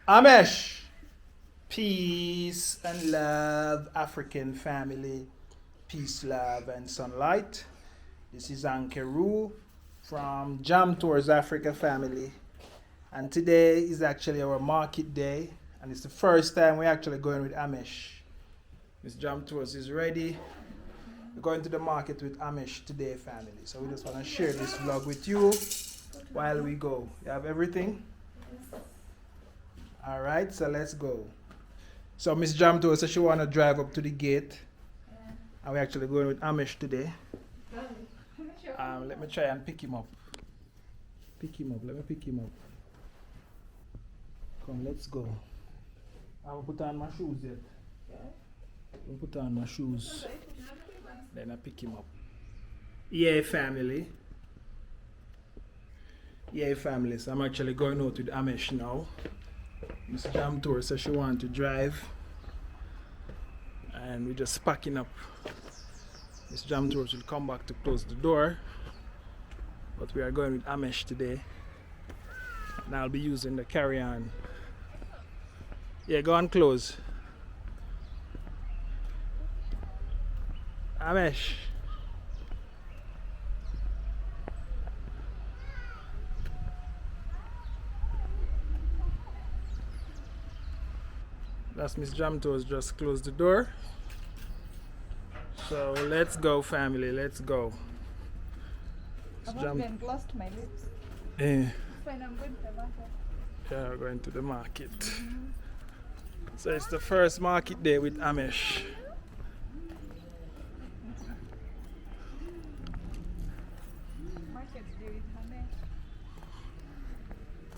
Amesh, peace and love, African family, peace, love, and sunlight. This is Ankeru from Jam Tours Africa family, and today is actually our market day, and it's the first time we're actually going with Amesh. Miss Jam Tours is ready. We're going to the market with Amesh today, family. So we just want to share this vlog with you while we go. You have everything? All right, so let's go. So Miss Jam told us she want to drive up to the gate. Yeah. And we're actually going with Amish today. Let me try and pick him up. Let me pick him up. Come, let's go. I will put on my shoes yet. I will put on my shoes. Then I pick him up. Yeah, family. Yeah, family. So I'm actually going out with Amish now. Miss Jam Tour says she wants to drive, and we're just packing up. Miss Jam Tour will come back to close the door, but we are going with Amesh today, and I'll be using the carry-on. Yeah, go and close. Amesh. That's Miss Jam Toes just closed the door. So let's go, family, let's go. I've been lost my lips. Yeah. When I'm going to the market. Yeah, we're going to the market. So it's the first market day with Amesh. Market day with Amesh.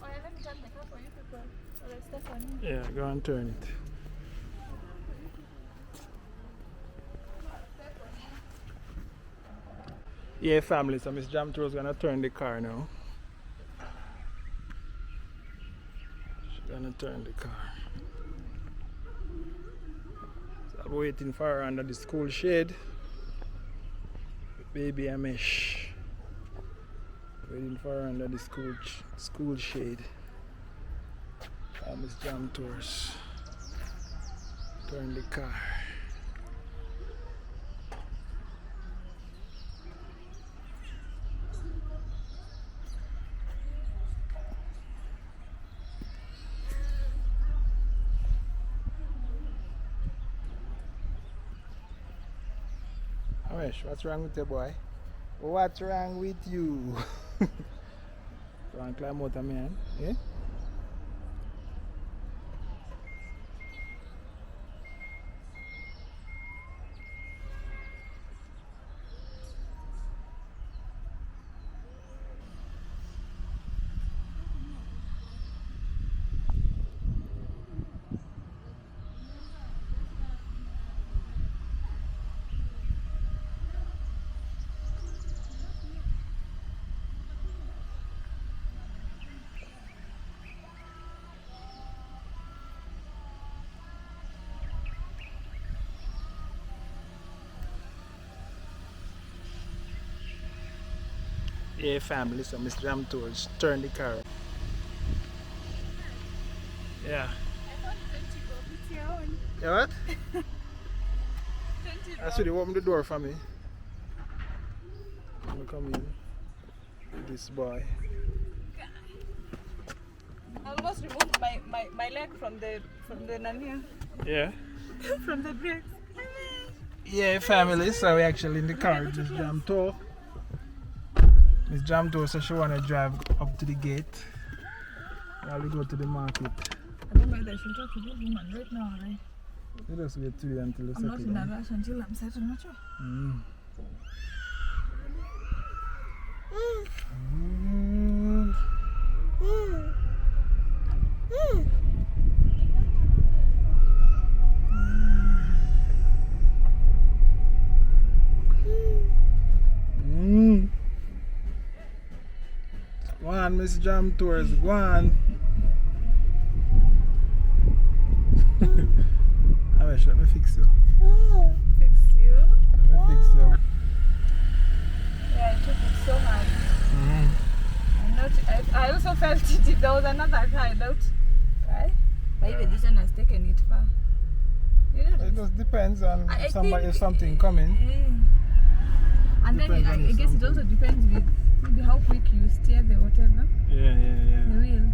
Oh, yeah, let me turn the car for you people. Or it's stuff on you. Yeah, go and turn it. Yeah, family, so Miss Jam Tour is gonna turn the car now. She's gonna turn the car. So I'm waiting for her under the school shade. Baby Amesh. Waiting for her under the school shade. Miss Jam Tours. Turn the car. Amesh, what's wrong with you, boy? What's wrong with you? You want to climb out of me, eh? Yeah, family, so Miss Jam Tours turn the car. Yeah. I thought 20 go. It's your own. Yeah, what? 20 I said you open the door for me. Let me come in with this boy. I almost removed my leg from the Nania. Yeah. From the brakes. Yeah, family, so we actually in the car with Miss Jam Tour. Miss Jam Tour says she want to drive up to the gate while we go to the market. I don't know whether I should talk to this woman right now, right? Let us wait till until the I'm not in a rush until I'm settled, not sure. Go on, Miss Jam Tours, go on. Amesh, let me fix you. Fix you? Let me fix you. Yeah, it took it so hard. I also felt it if there was another car, I doubt. Right? this one has taken it far. It just depends on somebody if something coming. And then I guess it also depends with maybe how quick you steer the whatever. Yeah. The wheel.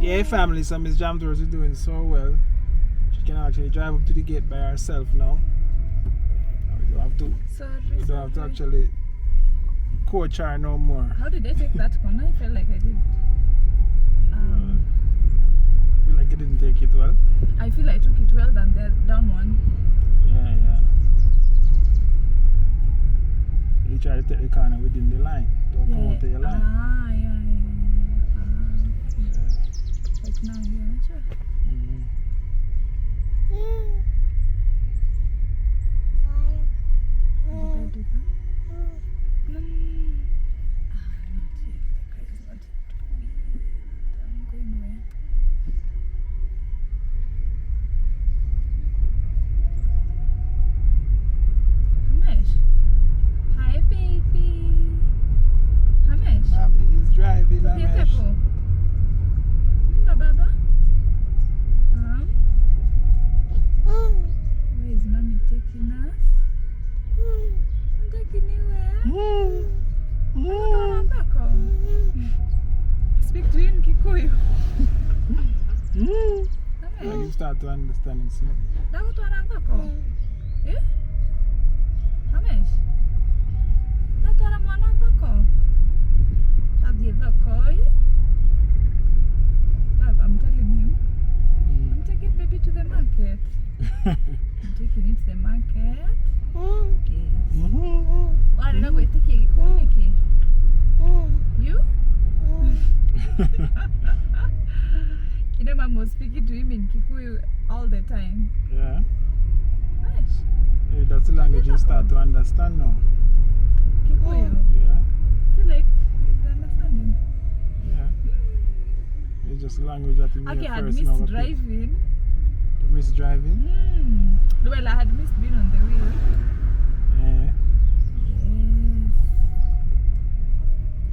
Yeah, family, so Miss Jam Tours is doing so well. She can actually drive up to the gate by herself now. We don't have to actually coach her no more. How did I take that corner? I felt like I did. Feel like you didn't take it well? I feel I took it well than the down one. Yeah. You try to take the corner within the line. Don't come out of your line. Yeah. Like now, yeah, sure. Did I do that? No. Not yet. The car is not yet wheeled. I'm going where? Hamesh. Hi, baby. Hamesh. Mommy is driving, Hamesh. Baba. Where is mommy taking us? I'm taking you where? Speak to you in Kikuyu. You start to understand it soon. Eh? Hamesh? Tatwara mwana wako? Tabye dhokoi? I'm telling him, I'm taking baby to the market. I'm taking it to the market. Yes. Why did I go take it? You? You know, Mom was speaking to him in Kikuyu all the time. Yeah. Gosh. Maybe that's the language you start to understand now. Kikuyu? Yeah. I feel like he's understanding. Yeah. It's just language that you Okay, I had first missed driving. You missed driving? Well, I had missed being on the wheel. Yeah.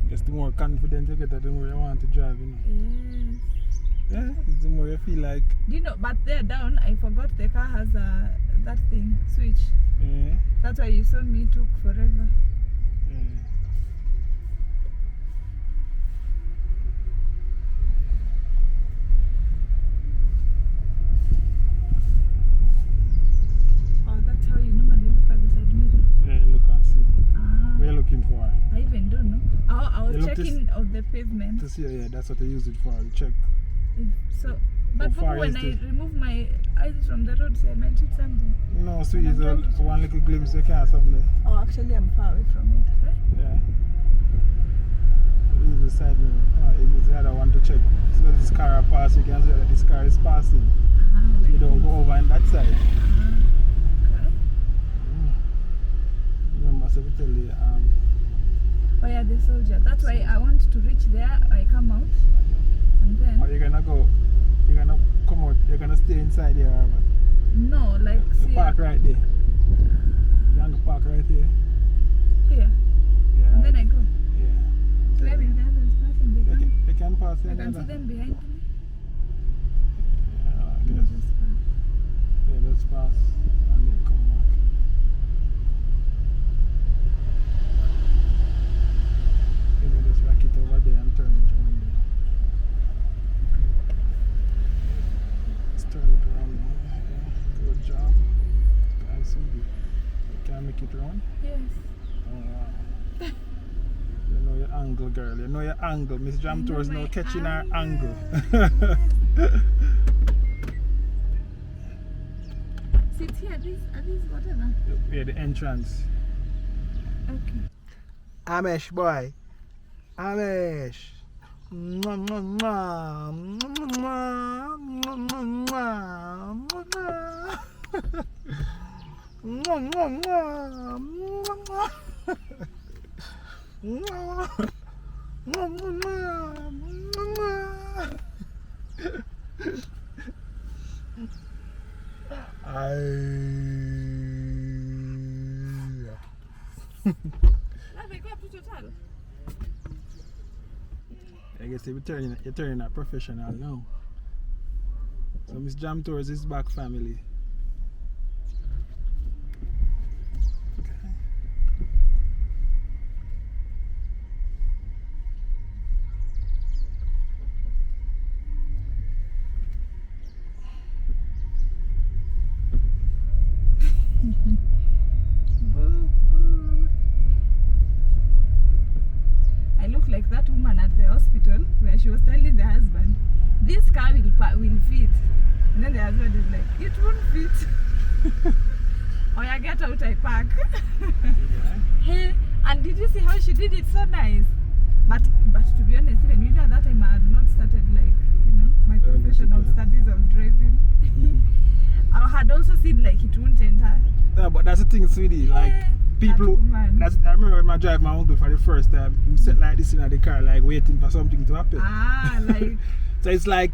Yes. Just the more confident you get, the more you want to drive, you know. Yes. Yeah, it's the more you feel like. Do you know, but there down, I forgot the car has that thing, switch. Yeah. That's why you saw me took forever. Yeah. Oh, that's how you normally look at the side mirror. Yeah, look and see. Ah. What are you looking for? I even don't know. I was You look checking of the pavement. To see, yeah, that's what they use it for. You check. So, but How far when is I it? remove my eyes from the road, say I might hit something. No, so it's one little glimpse you can have something there. Oh, actually, I'm far away from it, right? Yeah. Use the side mirror. Use the other one to check. So that this car passes, you can see that this car is passing. So you don't go over on that side. Okay. Remember, so we tell you, Oh yeah, the soldier. That's why I want to reach there. I come out, and then. or you're gonna go, you're gonna come out, you're gonna stay inside here, or what? No, like The see. park right there. You're on the park right here. Here. Yeah. And then I go. Yeah. So maybe the others passing. They can pass I in can see there. them behind me. Yeah, I They guess. just pass. Yeah, let's pass and then come back. You know, just rack it over there and turn it around there. Let's turn it around now. Yeah, good job. Guys, you can make it round. Yes. Oh, wow. You know your angle, girl. You know your angle. Miss Jam Tours now catching her angle. Sit here. Are these whatever? Yeah, the entrance. Okay. Amesh, boy. Amesh. Mwah, mwah, mwah. Mwah, mwah, mwah, mwah, mwah. Mwah, mwah, mwah. Mwah, mwah. Mwah. Mwah, mwah, mwah. Là, c'est quoi plus total? I guess you're turning a professional now. So Miss Jam Tours is back, family. I look like that woman at the hospital where she was telling the husband, this car will fit. And then the husband is like, it won't fit. Oh yeah, get out, I park. Hey, and did you see how she did it so nice? But to be honest, even you know at that time I had not started my professional studies of driving. I had also seen like it won't enter. Yeah, but that's the thing, sweetie. Like people, I remember when I drive my uncle for the first time. He sat like this in the car, like waiting for something to happen. Like. So it's like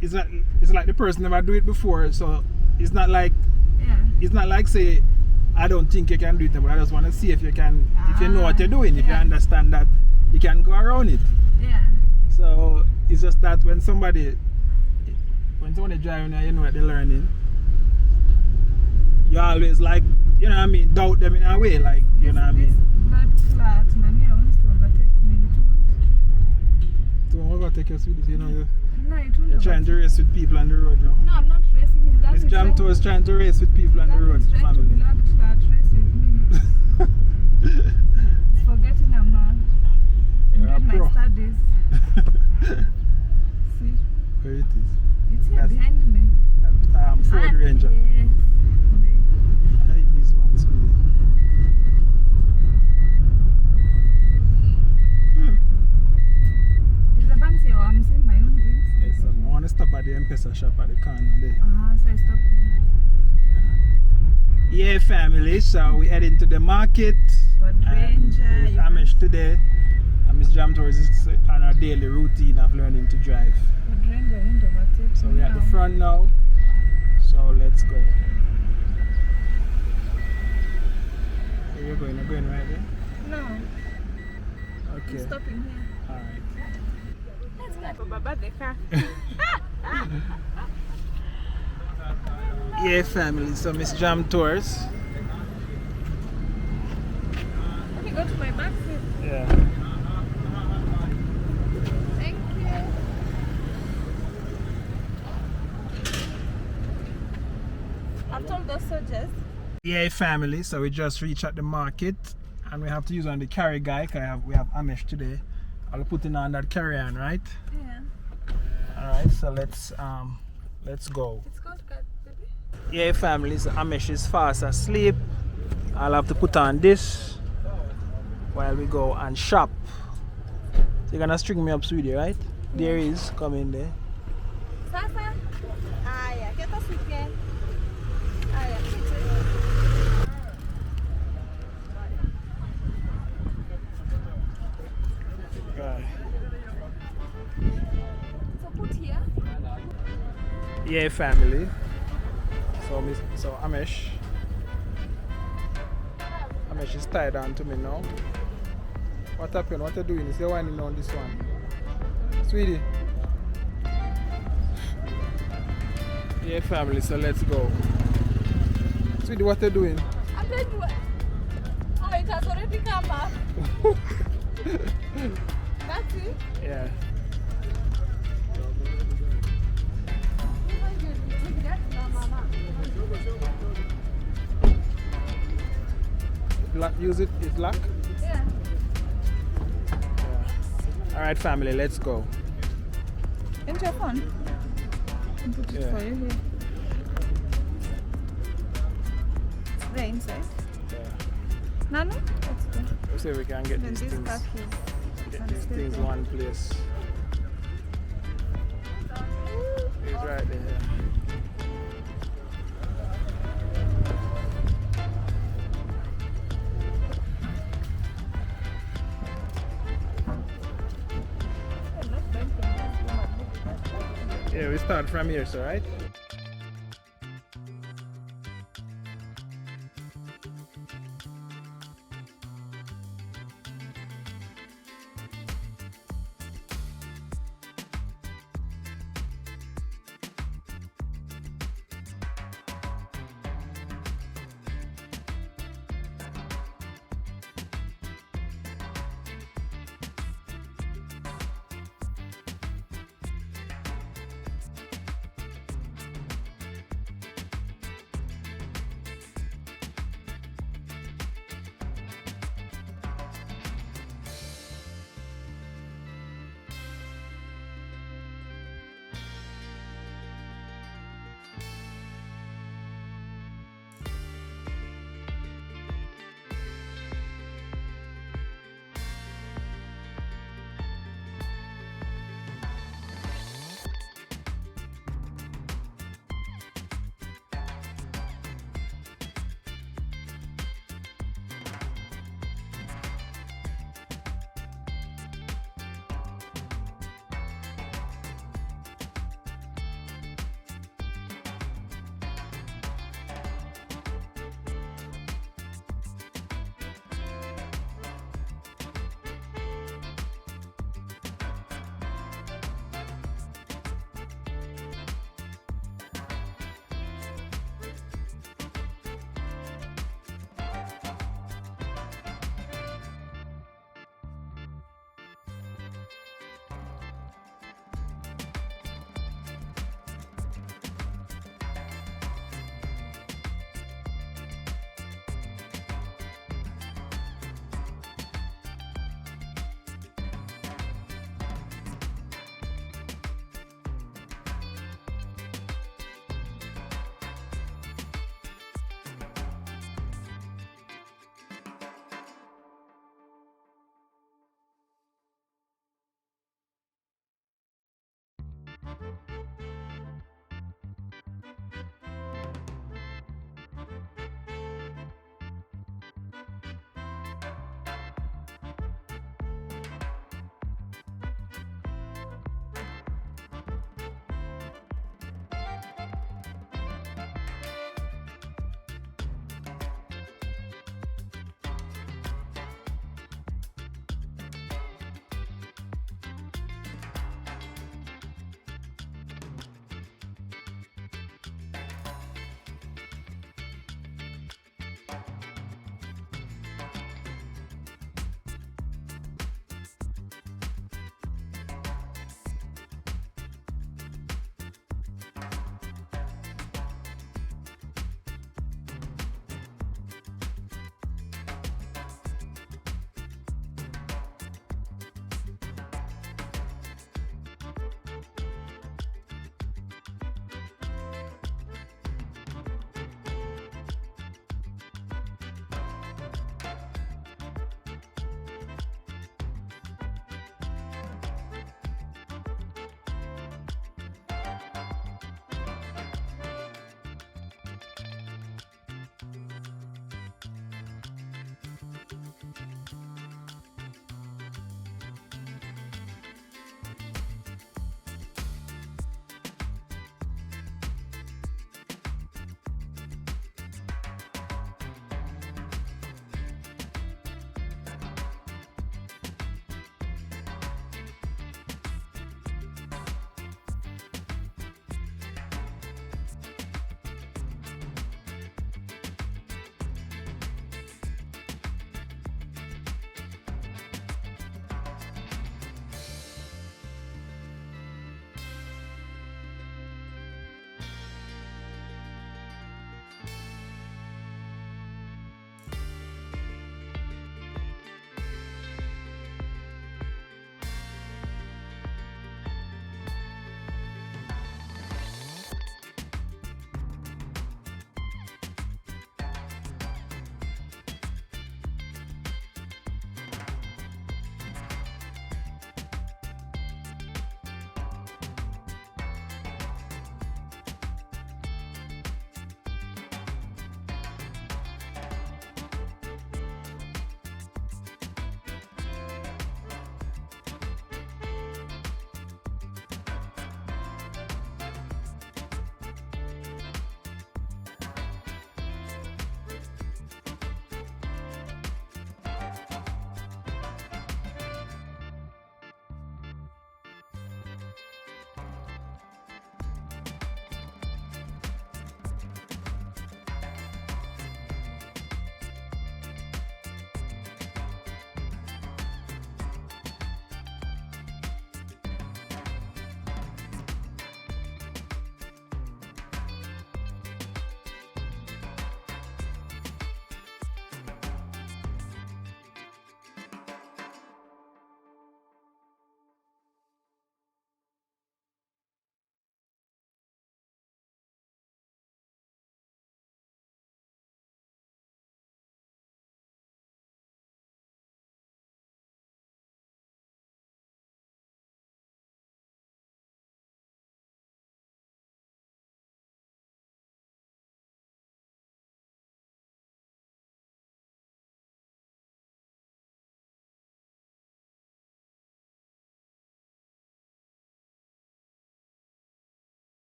the person never do it before. So it's not like say I don't think you can do it, but I just want to see if you can, if you know what you're doing, if you understand that you can go around it. Yeah. So it's just that when somebody driving, you know what they're learning. You always like, you know what I mean, doubt them in a way, like, you know what I mean. Blood clot, Nani wants to overtake me. To overtake us with this, you know. No, it won't. You're trying to race with people on the road, no? No, I'm not racing with that. Miss Jam Tours trying to race with people on the road, family. Blood clot, race with me. It's forgetting I'm doing my studies. See? Where it is? It's here behind me. Ford Ranger. Yes. I hate these ones really. Is the fancy or I'm seeing my own drinks? Yes, I want to stop at the M-Pesa shop at the corner there. So I stop there. Yeah, family, so we heading to the market. Ford Ranger. With Amish today. And Miss Jam Tours is on our daily routine of learning to drive. Ford Ranger won't overtake So me we're at now. the front now. So let's go. Where you going? You're going right there? No, Okay. I'm stopping here. Alright. Let's go for Baba the car. Yeah, family, so Miss Jam Tours. Let me go to my back seat. Yeah. Thank you. I've told those soldiers. Yeah, family, so we just reached at the market and we have to use on the carry guy because we have Amish today. I'll put in on that carry on, right? Yeah. Alright, so let's go. It's called cat, baby. Yeah, family, so Amish is fast asleep. I'll have to put on this while we go and shop. So you're gonna string me up, sweetie, right? There he is, come in there. Sasa. Aya, get us again. Aya, Right. so put here. Yeah, family. So Amish is tied on to me now. What happened? What are you doing? Is you winding on this one? Sweetie. Yeah, family, so let's go. Sweetie, what are you doing? I'm going to. Oh, it has already come up. That's it. Yeah. Use it, it's lock? Yeah. Alright, family, let's go. Into your phone. I'll put it for you here. It's there inside. Yeah. Nano? Let's go. Let's see if we can get Then these this things. khakis. Get these things one place. He's right there. Yeah, we start from here, so right?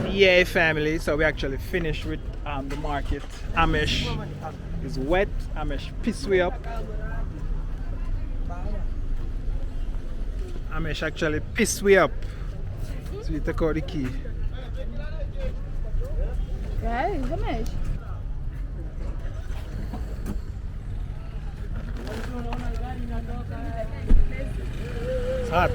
Yeah, family. So we actually finished with the market. Amish is wet. Amish piss way up. Amish actually piss way up. So we take out the key. Guys, Amish. It's hot.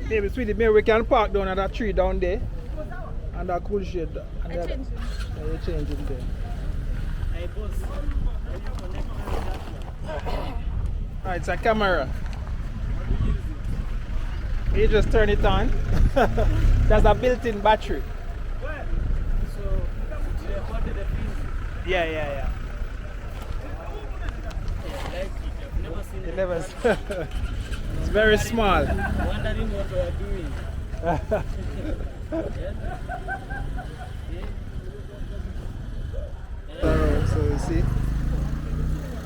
Baby, sweetie, maybe we can park down at that tree down there. And that cool shade. And yeah, you change it there. Oh, it's a camera. You just turn it on. There's a built-in battery. Yeah. You never It's very small. Wondering what we are doing. So you see?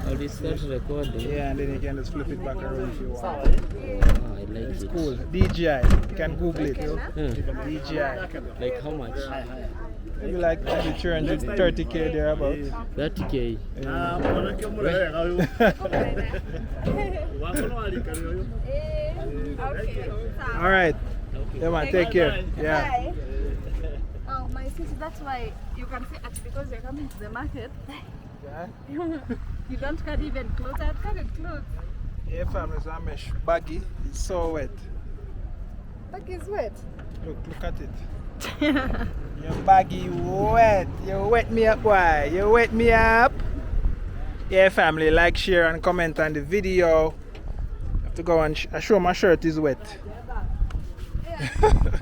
Oh, this start recording. Yeah, and then you can just flip it back around if you want. Oh, I like It's it. cool. DJI. You can Google it. DJI. Like how much? Maybe like maybe 330k thereabout. 30k. All right. Yeah, man. Take care. Yeah. Hi. Oh, my sister, that's why you can say it's because you're coming to the market. Yeah. You don't carry even clothes. I've carried clothes. Yeah, family. So I'm baggy. It's so wet. Back is wet. Look at it. Your baggy wet. You wet me up, boy. You wet me up. Yeah, family. Like, share, and comment on the video. I have to go and show my shirt is wet. Yeah.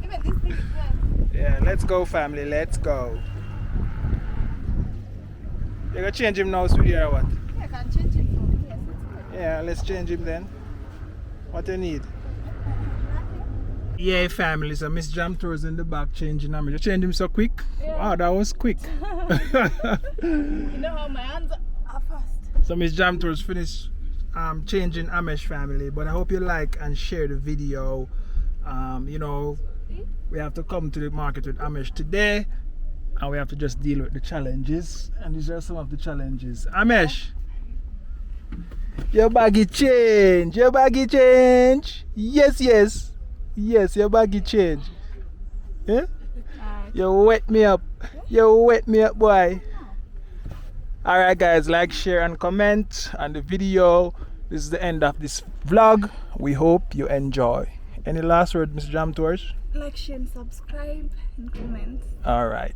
Even this thing is wet. Yeah, let's go, family. Let's go. You gonna change him now, sweetie, or what? Yeah, I can change it from here. So it's good. Yeah, let's change him then. What you need? Yeah, family. So Miss Jam Tours in the back changing him. You changed him so quick? Yeah. Wow, that was quick. You know how my hands are fast. So Miss Jam Tours finished changing Amish family. But I hope you like and share the video. You know, we have to come to the market with Amish today. And we have to just deal with the challenges. And these are some of the challenges. Amish! Your baggy change! Your baggy change! Yes, yes! Yes, your baggy change. Yeah? You wet me up. You wet me up, boy. Alright, guys, like, share, and comment on the video. This is the end of this vlog. We hope you enjoy. Any last word, Miss Jam Tours? Like, share, and subscribe, and comment. Alright.